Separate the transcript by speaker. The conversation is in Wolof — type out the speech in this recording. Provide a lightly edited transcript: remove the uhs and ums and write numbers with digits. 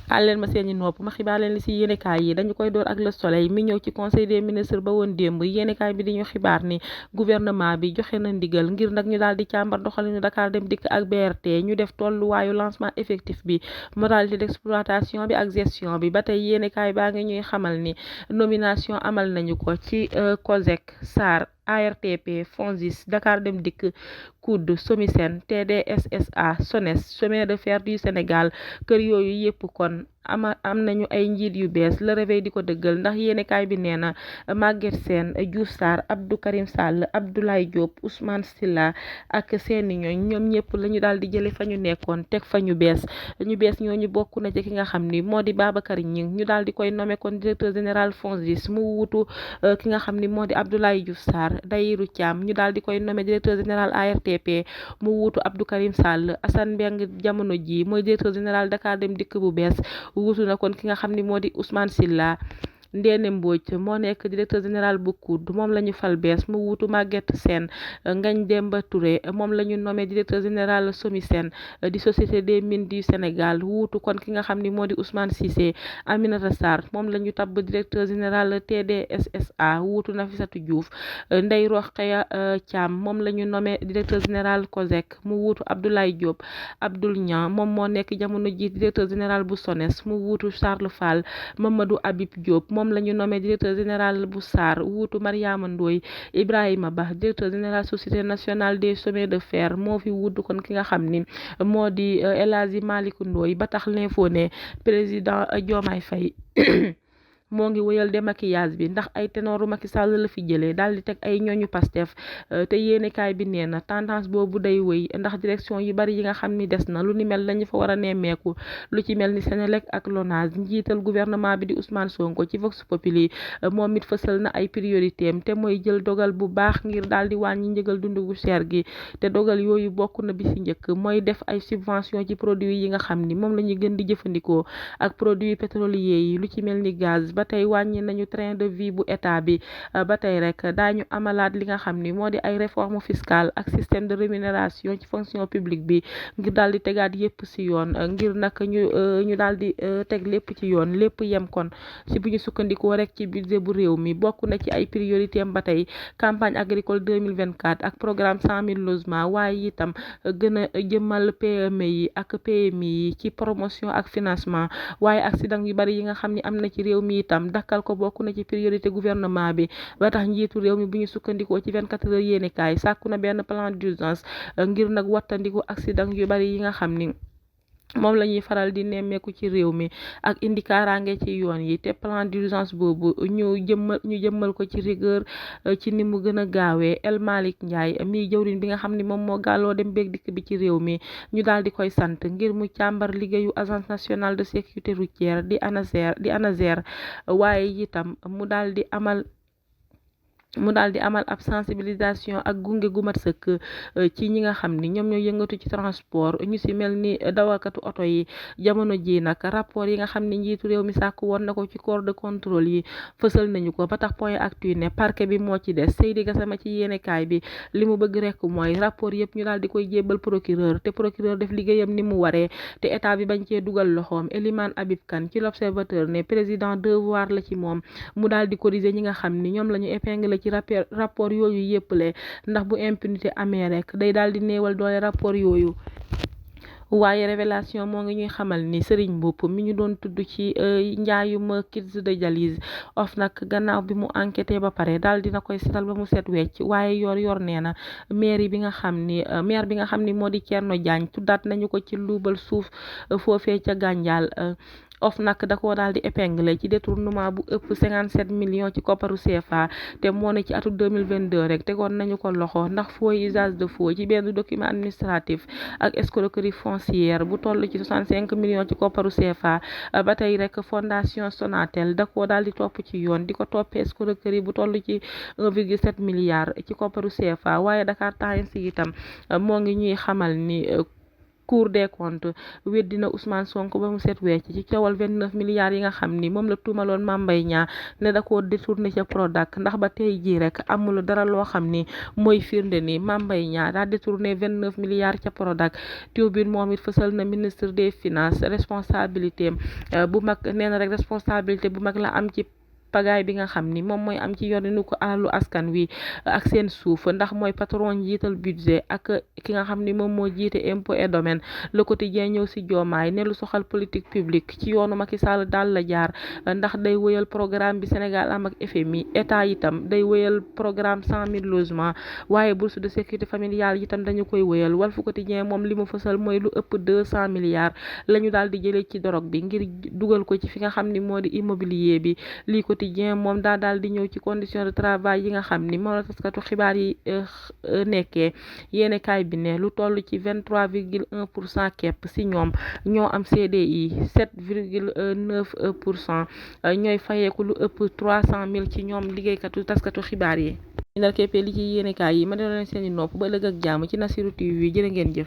Speaker 1: àl leen ma seeni nopp ma xibaar leen li si yéenekaay yi dañu koy door ak Le Soleil mi ñëw ci conseil des ministres ba woon démb yéenekaay bi di ñu xibaar ni gouvernement bi joxe na ndigal ngir nag ñu daal di càmbar doxalinu Dakar Dem Dikk ak BRT ñu def tolluwaayu lancement effectif bi modalité d'exploitation bi ak gestion bi ba tey yéenekaay baa ngi ñuy xamal ni nomination amal nañu ko ci COSEC SAR ARTP FONSIS Dakar Dem Dikk COUD SOMISEN TDSSA SONES chemin de fer du Sénégal kër yooyu yépp kon am nañu ay njiit yu bees Le Réveil di ko dëggal ndax yéenekaay bi nee na Maguette Sène Diouf Sarr Abdou Karim Sall Abdoulaye Diop Ousmane Sylla ak seeni ñooñ ñoom ñëpp la ñu daal di jële fa ñu nekkoon teg fa ñu bees ñooñu bokk na ci ki nga xam ni moo di Babacar Gningue ñu daal di koy nommé kon directeur général FONSIS mu wuutu ki nga xam ni moo di Abdoulaye Diouf Sarr Dayirou Thiam ñu daal di koy nommé directeur général ARTP mu wuutu Abdou Karim Sall Assane Mbeng jamono ji mooy directeur général Dakar Dem Dikk bu bees wuutu na kon ki nga xam ni moo di Ousmane Sylla Ndéné Mbodj moo nekk directeur général bu COUD moom la ñu fal bees mu wuutu Maguette Sène Ngagne Demba Touré moom la ñu nommé directeur général SOMISEN di société des mines du Sénégal wuutu kon ki nga xam ni moo di Ousmane Cissé Aminata Sarr moom la ñu tabb directeur général TDSSA wuutu Nafissatou Diouf Ndeye Rokhaya Thiam moom la ñu nommé directeur général COSEC mu wuutu Abdoulaye Diop Abdoul Niang moom moo nekk jamono ji directeur général bu SONES mu wuutu Charles Fall Mamadou Habib Diop moom la ñu nommé directeur général bu SAR wuutu Mariama Ndoye Ibrahima Ba directeur général société nationale des chemins de fer moo fi wuutu kon ki nga xam ni moo di El Hadji Malick Ndoye ba tax l'info ne président Diomaye Faye moo ngi wëyal démaquillage bi ndax ay ténoru Macky Sall la fi jëlee daal di teg ay ñooñu Pastef te yéenekaay bi nee na tendance boobu day wëy ndax direction yu bari yi nga xam ni des na lu ni mel lañu fa war a nemmeeku lu ci mel ni Senelec ak LONASE njiital gouvernement bi di Ousmane Sonko ci Vox Populi moom it fësal na ay priorité am te mooy jël dogal bu baax ngir daal di wàññi njëgal dund gu cher gi te dogal yooyu bokk na bi ci njëkk mooy def ay subvention ci produits yi nga xam ni moom la ñuy gën di jëfandikoo ak produits pétroliers yi lu ci mel ni gaz ba tey wàññi nañu train de vie bu état bi ba tey rek daañu amalaat li nga xam ni moo di ay réforme fiscale ak système de rémunération ci fonction publique bi ngir daal di tegaat yépp ci yoon ngir nag ñu daal di teg lépp ci yoon lépp yem kon ci bu ñu sukkandikoo rek ci budget bu réew mi bokk na ci ay priorité am ba tey campagne agricole 2024 ak programme 100 000 logements waaye itam gën a jëmal PME yi ak PMI yi ci promotion ak financement waaye accident yu bari yi nga xam ni am na ci réew mi itam dakkal ko bokk na ci priorité gouvernement bi ba tax njiitu réew mi bu ñu sukkandikoo ci 24 heures yéenekaay sàkku na benn plan d'urgence ngir nag wattandiku accident yu bari yi nga xam ni moom la ñuy faral di nemmeeku ci réew mi ak indi kaaraange ci yoon yi te plan d'urgence boobu ñu jëmmal ko ci rigueur ci ni mu gën a gaawee El Malick Ndiaye mi jëwriñ bi nga xam ni moom moo gàlloo dem beeg dikk bi ci réew mi ñu daal di koy sant ngir mu càmbar liggéeyu agence nationale de sécurité routière di ANASER waaye itam mu daal di amal ab sensibilisation ak gunge gu mat sëkk ci ñi nga xam ni ñoom ñoo yëngatu ci transport ñu ci mel ni dawalkatu oto yi jamono ji nag rapport yi nga xam ni njiitu réew mi sàkk woon na ko ci corps de contrôle yi fësal nañu ko ba tax point actu ne parquet bi moo ci des Seydi Gassama ci yéenekaay bi li mu bëgg rek mooy rapport yëpp ñu daal di koy jébbal procureur te procureur def liggéeyam ni mu waree te état bi bañ cee dugal loxoom Elimane Habib Kane ci l'observateur ne président devoir la ci moom mu daal di corriger ñi nga xam ni ñoom la ñu épinglé ci rapport yooyu yëpp le ndax bu impunité amee rek day daal di néewal doole rapport yooyu waaye révélation moo ngi ñuy xamal ni Serigne Mboup mi ñu doon tudd ci njaayum kits de dialyse nag gannaaw bi mu enquêté ba pare daal dina koy setal ba mu set wecc waaye yor nee na maire bi nga xam ni moo di Thierno Diagne tuddaat nañu ko ci luubal suuf foofee ca Gandial nag da koo daal di épinglé ci détournement bu ëpp 57 millions ci kopparu CFA te moo ne ci atum 2022 rek tegoon nañu ko loxo ndax faux usage de faux ci benn document administratif ak escroquerie foncière bu toll ci 65 millions ci kopparu CFA ba tey rek fondation Sonatel da koo daal di topp ci yoon di ko toppee escroquerie bu toll ci 1,7 milliards ci kopparu CFA waaye Dakar Times itam moo ngi ñuy xamal ni Cour des comptes weddina Ousmane Sonko ba mu set wecc ci coowal 29 milliards yi nga xam ni moom la tuumaloon Mame Mbaye Niang ne da koo détourné ca Prodac ndax ba tey jii rek amul dara loo xam ni mooy firnde ni Mame Mbaye Niang daa détourné 29 milliards ca Prodac. Tribune moom it fësal na ministre des finances responsabilité bu mag nee na rek responsabilité bu mag la am ci pagaay bi nga xam ni moom mooy am ci yorinu ko alalu askan wi ak seen suuf ndax mooy patron jiital budget ak ki nga xam ni moom moo jiite impôt et domaine. Le Quotidien ñëw si Diomaye ne lu soxal politique publique ci yoonu Macky Sall daal la jaar ndax day wëyal programme bi Sénégal am ak FMI état itam day wëyal programme 100 000 logements waaye bourse de sécurité familiale itam dañu koy wëyal. Walf Quotidien moom li mu fësal mooy lu ëpp 200 milliards la ñu daal di jëlee ci dorog bi ngir dugal ko ci fi nga xam ni moo di immobilier bi. lii Quotidien moom daal di ñëw ci condition de travail yi nga xam ni moom la taskatu xibaar yi nekkee yéene kaay bi ne lu toll ci 23,1% kepp si ñoom ñoo am CDI 7,9% ñooy fayeeku lu ëpp 300 000 ci ñoom liggéeykatu taskatu xibaar yi. ndar keppee li ci yéene kaay yi ma dina leen seeni nopp ba ëllëg ak jàmm ci Nassirou TV jërë ngeen jëf.